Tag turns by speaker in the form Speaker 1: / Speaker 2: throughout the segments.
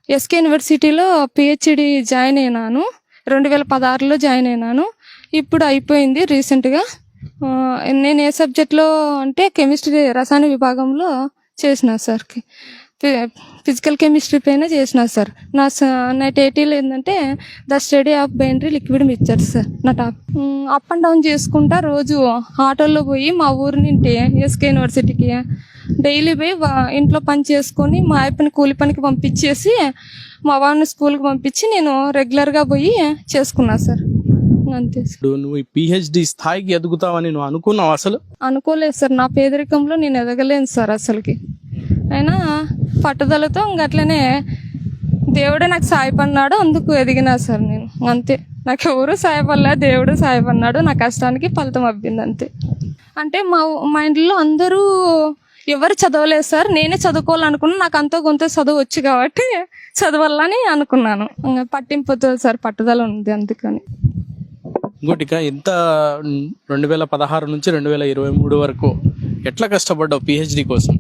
Speaker 1: SK యూనివర్సిటీలో PhD join అయినాను. 2016లో join అయినాను. ఇప్పుడు అయిపోయింది రీసెంట్గా. నేను ఏ సబ్జెక్ట్లో అంటే కెమిస్ట్రీ రసాయన విభాగంలో చేసిన సార్. ఫిజికల్ కెమిస్ట్రీ పైన చేసిన సార్. నా టైటిల్ ఏంటంటే the study of binary liquid mixtures sir నా టాప్. అప్ అండ్ డౌన్ చేసుకుంటా రోజు ఆటోలో పోయి మా ఊరి నుండి ఎస్కే యూనివర్సిటీకి డైలీ పోయి ఇంట్లో పని చేసుకొని మా ఆయప్పని కూలి పనికి పంపించేసి మా వాడిని స్కూల్కి పంపించి నేను రెగ్యులర్గా పోయి చేసుకున్నా సార్. అంతే సార్.
Speaker 2: నువ్వు ఈ పిహెచ్డి స్థాయికి ఎదుగుతావని నువ్వు అనుకున్నావు అసలు?
Speaker 1: అనుకోలేదు సార్. నా పేదరికంలో నేను ఎదగలేను సార్ అసలుకి. అయినా పట్టుదలతో అట్లనే దేవుడే నాకు సాయపడినాడు, అందుకు ఎదిగినా సార్ నేను. అంతే, నాకు ఎవరు సాయపడలే, దేవుడు సాయపడినాడు. నా కష్టానికి ఫలితం అబ్బింది అంతే. అంటే మా ఇంట్లో అందరూ ఎవరు చదవలేదు సార్. నేనే చదువుకోవాలనుకున్నా. నాకు అంతో కొంత చదువు వచ్చు కాబట్టి చదవాలని అనుకున్నాను. పట్టింపుతో సార్ పట్టుదల ఉంది అందుకని.
Speaker 2: ఇంకోటి ఇంత 2016 నుంచి 2023 వరకు ఎట్లా కష్టపడ్డావు పిహెచ్డి కోసం?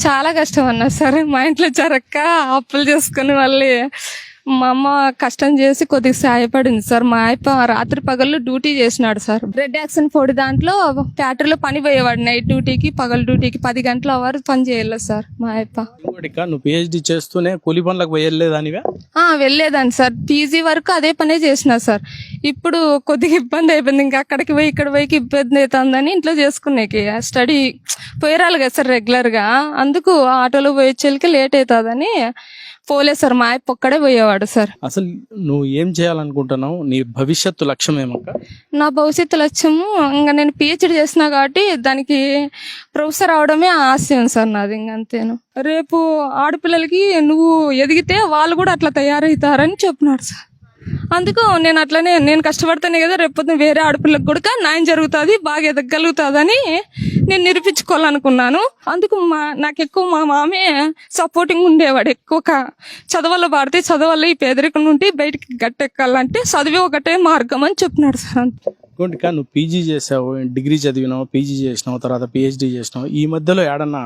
Speaker 1: చాలా కష్టం అన్నా సార్. మా ఇంట్లో జరక్క అప్పులు చేసుకుని మళ్ళీ మా అమ్మ కష్టం చేసి కొద్దిగా సాయపడింది సార్. మా అయ్యప్ప రాత్రి పగళ్ళు డ్యూటీ చేసినాడు సార్. బ్రెడ్ యాక్షన్ పొడి దాంట్లో ఫ్యాక్టరీలో పని పోయేవాడు. నైట్ డ్యూటీకి పగలు డ్యూటీకి 10 గంటల వరకు పని చేయలేదు సార్ మా అయ్యప్ప.
Speaker 2: ఇంకోటి నువ్వు పిహెచ్డి చేస్తూనే కూలి పనులకు వెళ్ళలేదానివా?
Speaker 1: వెళ్ళేదాన్ని సార్. పీజీ వరకు అదే పనే చేసిన సార్. ఇప్పుడు కొద్దిగా ఇబ్బంది అయిపోయింది. ఇంకా అక్కడికి పోయి ఇక్కడ పోయి ఇబ్బంది అవుతుందని ఇంట్లో చేసుకునేకి స్టడీ పోయిరాలి కదా సార్ రెగ్యులర్గా. అందుకు ఆటోలో పోయేచ్చరికి లేట్ అవుతుందని పోలేదు సార్. మా అయ్యప్ప ఒక్కడే పోయేవాడు సార్.
Speaker 2: అసలు నువ్వు ఏం చేయాలనుకుంటున్నావు? నీ భవిష్యత్తు లక్ష్యం ఏమక్క?
Speaker 1: నా భవిష్యత్తు లక్ష్యము ఇంకా నేను పిహెచ్డి చేసినా కాబట్టి దానికి ప్రొఫెసర్ అవడమే ఆశయం సార్ నాది. ఇంక అంతేను. రేపు ఆడపిల్లలకి నువ్వు ఎదిగితే వాళ్ళు కూడా అట్లా తయారవుతారని చెప్పినాడు సార్. అందుకు నేను అట్లనే నేను కష్టపడితేనే కదా రేపు వేరే ఆడపిల్లకి కూడా న్యాయం జరుగుతుంది, బాగా ఎదగలుగుతుందని నేను నిరూపించుకోవాలనుకున్నాను. అందుకు నాకు ఎక్కువ మా మామే సపోర్టింగ్ ఉండేవాడు. ఎక్కువ చదవల్లో పాడితే చదవల్లో ఈ పేదరికం నుండి బయటికి గట్టెక్కాలంటే చదివే ఒకటే మార్గం అని చెప్పినాడు సార్.
Speaker 2: ఇంకోటి నువ్వు పీజీ చేసావు, డిగ్రీ చదివినావు, పీజీ చేసినావు, తర్వాత పిహెచ్డి చేసినావు. ఈ మధ్యలో ఏడన్నా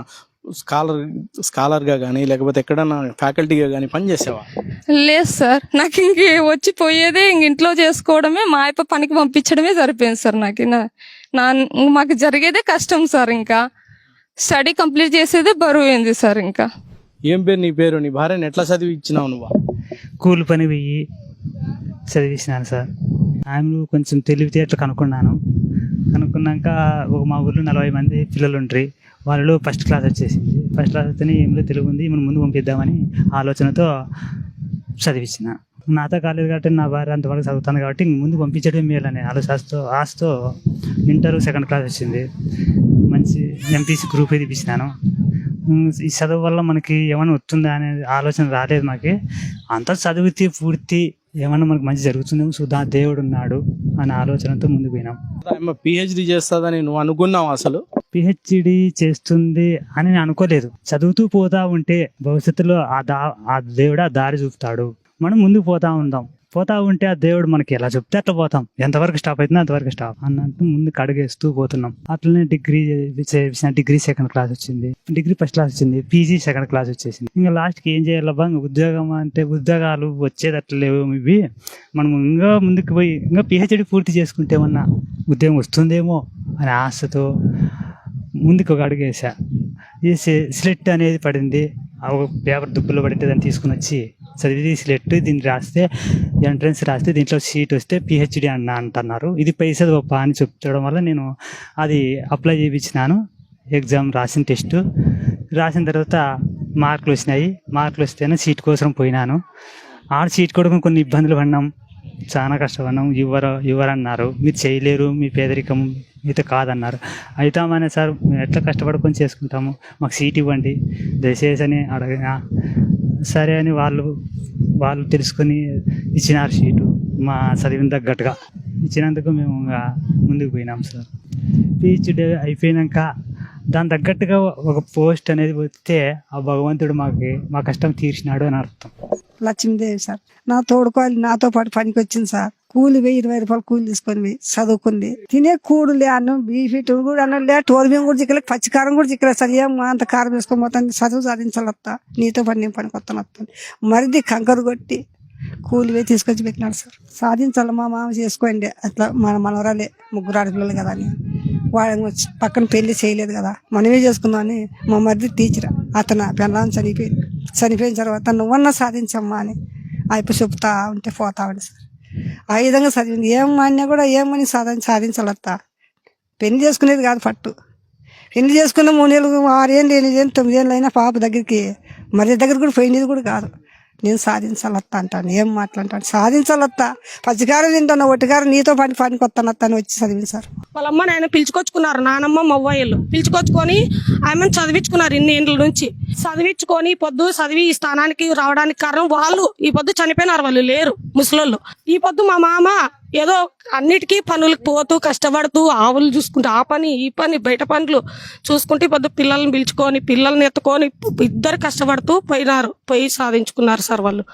Speaker 2: స్కాలర్గా కానీ లేకపోతే ఎక్కడన్నా ఫ్యాకల్టీగా కానీ పని చేసావా?
Speaker 1: లేదు సార్. నాకు ఇంక వచ్చి పోయేదే ఇంట్లో చేసుకోవడమే, మా అయ్యప్ప పనికి పంపించడమే సరిపోయింది సార్. మాకు జరిగేదే కష్టం సార్. ఇంకా స్టడీ కంప్లీట్ చేసేదే బరువైంది సార్. ఇంకా
Speaker 2: ఏం పేరు నీ పేరు? నీ భార్యని ఎట్లా చదివి ఇచ్చినావు నువ్వు?
Speaker 3: కూలి పని పోయి చదివించినాను సార్. ఆమెను కొంచెం తెలివితేటలు కనుక్కున్నాక మా ఊర్లో 40 మంది పిల్లలు ఉంటారు. వాళ్ళు ఫస్ట్ క్లాస్ వచ్చేసింది. ఫస్ట్ క్లాస్ వస్తేనే ఏమిలో తెలుగు ఉంది, మనం ముందు పంపిద్దామని ఆలోచనతో చదివించిన. నాతో కాలేదు కాబట్టి నా భార్య అంతవరకు చదువుతాను కాబట్టి ముందు పంపించడం మేలని ఆశతో ఇంటర్ 2nd క్లాస్ వచ్చింది. మంచి ఎంపీసీ గ్రూప్ తీపించినాను. ఈ చదువు వల్ల మనకి ఏమైనా వస్తుందా అనే ఆలోచన రాలేదు మాకు. అంతా చదివితే పూర్తి ఏమన్నా మనకు మంచి జరుగుతుందేమో చూద్దా, దేవుడు ఉన్నాడు అనే ఆలోచనతో ముందుకు పోయినాం.
Speaker 2: పిహెచ్డి చేస్తుందని నువ్వు అనుకున్నావు? అసలు
Speaker 3: పిహెచ్డి చేస్తుంది అని నేను అనుకోలేదు. చదువుతూ పోతా ఉంటే భవిష్యత్తులో ఆ దేవుడు ఆ దారి చూపుతాడు. మనం ముందుకు పోతా ఉంటే ఆ దేవుడు మనకి ఎలా చెప్తే అట్లా పోతాం. ఎంతవరకు స్టాప్ అవుతుందో అంతవరకు స్టాప్ అన్నట్టు ముందుకు అడుగేస్తూ పోతున్నాం. అట్లనే డిగ్రీ చేసిన. డిగ్రీ 2nd క్లాస్ వచ్చింది, డిగ్రీ 1st క్లాస్ వచ్చింది, పీజీ 2nd క్లాస్ వచ్చేసింది. ఇంకా లాస్ట్కి ఏం చేయాలబ్బా, ఇంకా ఉద్యోగం అంటే ఉద్యోగాలు వచ్చేదట్లు లేవు ఇవి. మనం ఇంకా ముందుకు పోయి ఇంకా పిహెచ్డి పూర్తి చేసుకుంటే ఏమన్నా ఉద్యోగం వస్తుందేమో అనే ఆశతో ముందుకు ఒక అడుగు వేసి స్లెట్ అనేది పడింది. ఒక పేపర్ దుబ్బులో పడితే దాన్ని తీసుకుని వచ్చి చదివి స్లెట్ దీన్ని రాస్తే ఎంట్రన్స్ రాస్తే దీంట్లో సీట్ వస్తే పిహెచ్డి అంటున్నారు. ఇది పైసది గొప్ప అని చెప్పడం వల్ల నేను అది అప్లై చేయించినాను. ఎగ్జామ్ రాసిన, టెస్ట్ రాసిన తర్వాత మార్కులు వచ్చినాయి. మార్కులు వస్తేనే సీట్ కోసం పోయినాను. సీట్ కూడా కొన్ని ఇబ్బందులు పడినాం, చాలా కష్టపడినాం. ఇవ్వరన్నారు, మీరు చేయలేరు, మీ పేదరికం మీతో కాదన్నారు. అవుతామనే సార్ మేము ఎట్లా కష్టపడుకొని చేసుకుంటాము, మాకు సీట్ ఇవ్వండి దయచేసి అని అడగగా సరే అని వాళ్ళు తెలుసుకొని ఇచ్చినారు సీటు. మా చదివిన తగ్గట్టుగా ఇచ్చినందుకు మేము ముందుకు పోయినాం సార్. పిహెచ్డి అయిపోయినాక దాని తగ్గట్టుగా ఒక పోస్ట్ అనేది వస్తే ఆ భగవంతుడు మా కష్టం తీర్చినాడు అని అర్థం.
Speaker 4: లక్ష్మీదేవి సార్ నా తోడుకోవాలి, నాతో పాటు పనికి వచ్చింది సార్. కూలి పోయి 20 రూపాయలు కూలి తీసుకొని పోయి చదువుకుంది. తినే కూడులే అన్నం బీఫిట్ కూడా అన్నం లే, టోర్బియం కూడా చిక్కలే, పచ్చికారం కూడా చిక్కలే. సార్ ఏం అంత కారం వేసుకొని పోతాను, చదువు సాధించాలత్తా, నీతో పని నేను పనికి వస్తాను వస్తాను. మరిది కంకరు కొట్టి కూలి పోయి తీసుకొచ్చి పెట్టినాడు సార్. సాధించాలి మా మామ చేసుకోండి అట్లా, మన మనవరాలే 3 ఆడపిల్లలు కదా అని. వాళ్ళ పక్కన పెళ్లి చేయలేదు కదా, మనమే చేసుకుందామని మా మరిది టీచర్, అతను పెళ్ళాన్ని చనిపోయిన తర్వాత నువ్వన్నా సాధించమ్మా అని అయిపోయి చెప్తా ఉంటే పోతా ఉండే సార్. ఆ విధంగా చదివింది. ఏమన్నా కూడా ఏమని సాధించాలత్తా. పెళ్లి చేసుకునేది కాదు పట్టు. పెళ్లి చేసుకున్న 3 ఏళ్ళు 6 ఏళ్ళు 8 ఏళ్ళు 9 ఏళ్ళు అయినా పాప దగ్గరికి మరి దగ్గర కూడా పోయినది కూడా కాదు. నేను సాధించాలత్తా అంటాను. ఏం మాట్లాంటాను, సాధించాలత్తా. పచ్చికారం తింటాను, ఒట్టికారం నీతో పనికి వస్తానత్తా అని వచ్చి చదివింది సార్.
Speaker 5: వాళ్ళమ్మ నాయన పిలుచుకొచ్చుకున్నారు, నానమ్మ మవ్వయ్యలు పిలుచుకొచ్చుకొని ఆమెను చదివించుకున్నారు. ఇన్ని ఏళ్ళ నుంచి చదివించుకొని పొద్దు చదివి ఈ స్థానానికి రావడానికి కారణం వాళ్ళు. ఈ పొద్దు చనిపోయినారు, వాళ్ళు లేరు ముసలోళ్ళు. ఈ పొద్దు మా మామ ఏదో అన్నిటికీ పనులకు పోతూ కష్టపడుతూ ఆవులు చూసుకుంటూ ఆ పని ఈ పని బయట పనులు చూసుకుంటూ ఈ పొద్దు పిల్లల్ని పిలుచుకొని పిల్లల్ని ఎత్తుకొని 2 కష్టపడుతూ పోయినారు, పోయి సాధించుకున్నారు సార్ వాళ్ళు.